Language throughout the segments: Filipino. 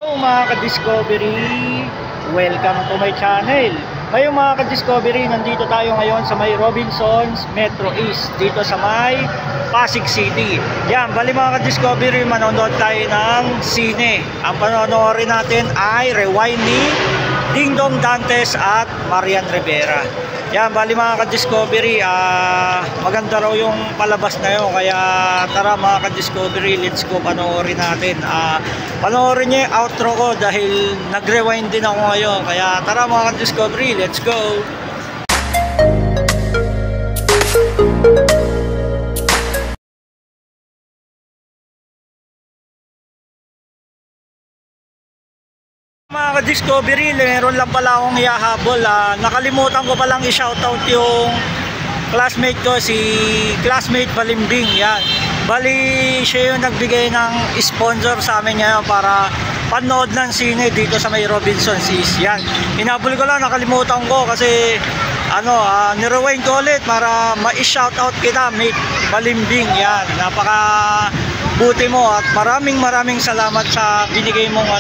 Hello mga ka-Discovery, welcome to my channel. Ngayon mga ka-Discovery, nandito tayo ngayon sa may Robinsons Metro East, dito sa may Pasig City. Yan, bali mga ka-Discovery, manonood tayo ng sine. Ang panonoorin natin ay Rewind ni Dingdong Dantes at Marian Rivera. Yan, bali mga ka-Discovery, maganda raw yung palabas na yun. Kaya tara mga ka-Discovery, let's go, panoorin natin. Panoorin nyo yung outro ko dahil nag-rewind din ako ngayon. Kaya tara mga ka-Discovery, let's go. Mga ka-Discovery, meron lang pala akong ihahabol. Nakalimutan ko palang i-shoutout yung classmate ko, si classmate Balimbing. Yan, bali siya yung nagbigay ng sponsor sa amin ngayon para panood ng sine dito sa may Robinsons East. Yan, hinabol ko lang, nakalimutan ko kasi nirewind ko ulit para ma-shoutout kita, mate Balimbing. Yan, napaka buti mo at maraming salamat sa binigay mong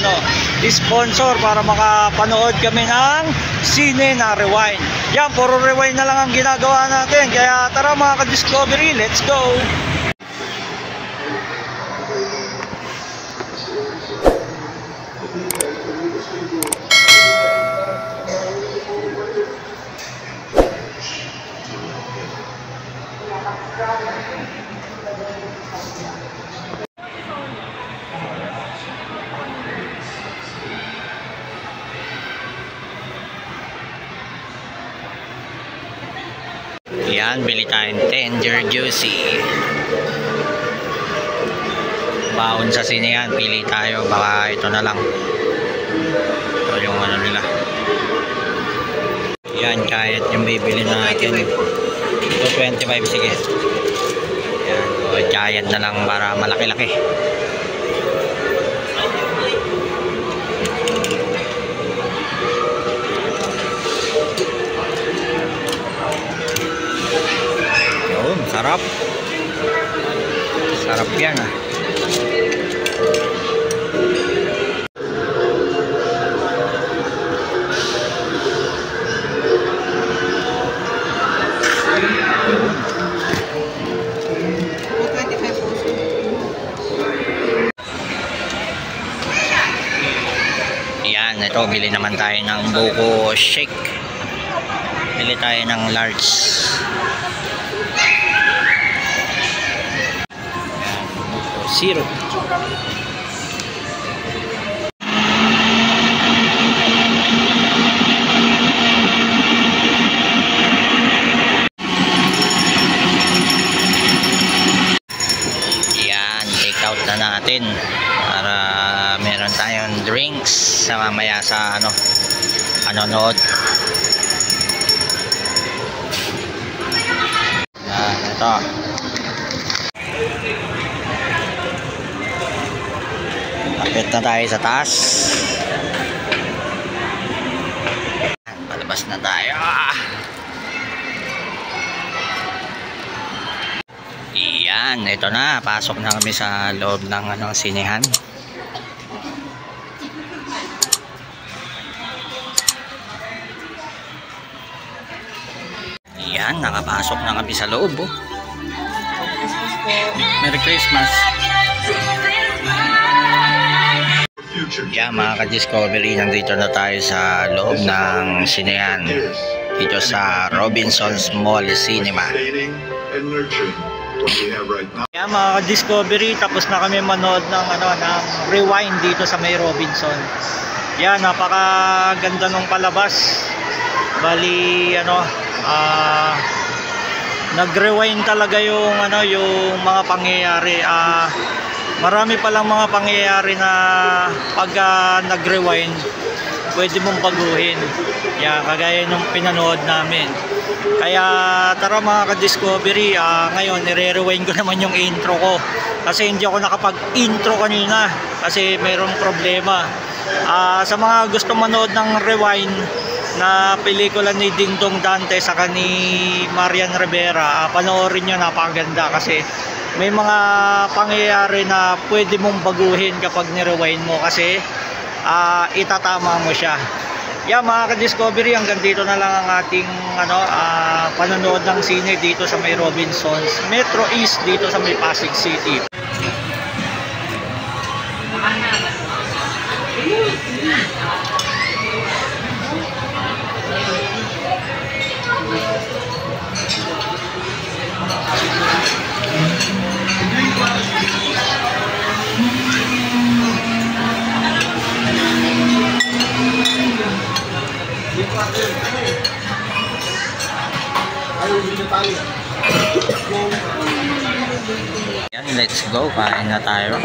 sponsor para makapanood kami ng sine na rewind. Yan, puro rewind na lang ang ginagawa natin. Kaya tara mga ka-Discovery, let's go. Yan, bili tayong tender juicy. Baon sa sine yan, pili tayo, baka ito na lang. Ito yung nila. Yan, kahit yung bibili natin. Ito 25, sige. Yan, giant na lang para malaki-laki. Sarap. Sarap yan Yan, ito bili naman tayo ng buko shake. Bili tayo ng large. Syrup. Yan, take out na natin para meron tayong drinks sa mamaya sa anonood. Yan, ito. Kapit na tayo sa taas. Palabas na tayo. Iyan, ito na. Pasok na kami sa loob ng sinehan. Iyan, nakapasok na kami sa loob. Merry Christmas. Yan mga ka-Discovery, nandito na tayo sa loob ng sinehan dito sa Robinsons Mall Cinema. Yan mga ka-Discovery, tapos na kami manood ng rewind dito sa may Robinson. Yan, napakaganda ng palabas. Bali nag-rewind talaga yung yung mga pangyayari. Marami palang mga pangyayari na pag nag-rewind pwede mong baguhin. Yan, kagaya nung pinanood namin. Kaya tara mga ka-Discovery, ngayon nire-rewind ko naman yung intro ko kasi hindi ako nakapag-intro kanina kasi mayroong problema. Sa mga gusto manood ng rewind na pelikula ni Dingdong Dantes saka ni Marian Rivera, panoorin nyo, napakaganda kasi may mga pangyayari na pwede mong baguhin kapag ni-rewind mo kasi itatama mo siya. Yan mga ka-Discovery, hanggang dito na lang ang ating panonood ng sine dito sa may Robinsons Metro East dito sa may Pasig City. Yan, let's go, kain na tayo.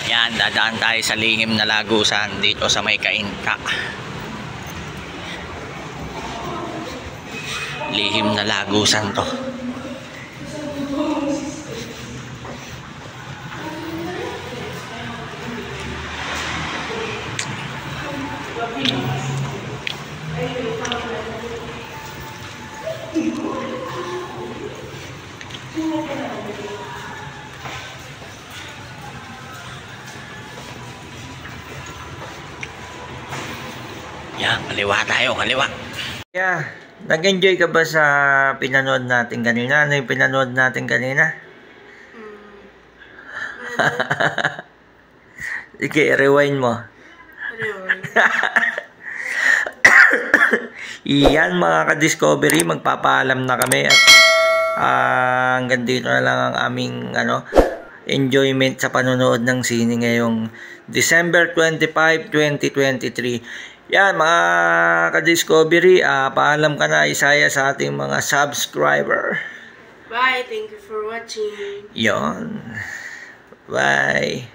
Yan, dadaan tayo sa lihim na lagusan dito sa may Kainta. Lihim na lagusan to. Yan, kaliwa tayo, kaliwa. Yeah, nag-enjoy ka ba sa pinanood natin kanina? Ano yung pinanood natin kanina? Sige, rewind mo. Yan mga ka-Discovery, magpapaalam na kami at hanggang dito na lang ang aming enjoyment sa panonood ng sine ngayong December 25, 2023. Yan mga ka-Discovery, paalam ka na Isaya sa ating mga subscriber. Bye, thank you for watching. Yon. Bye.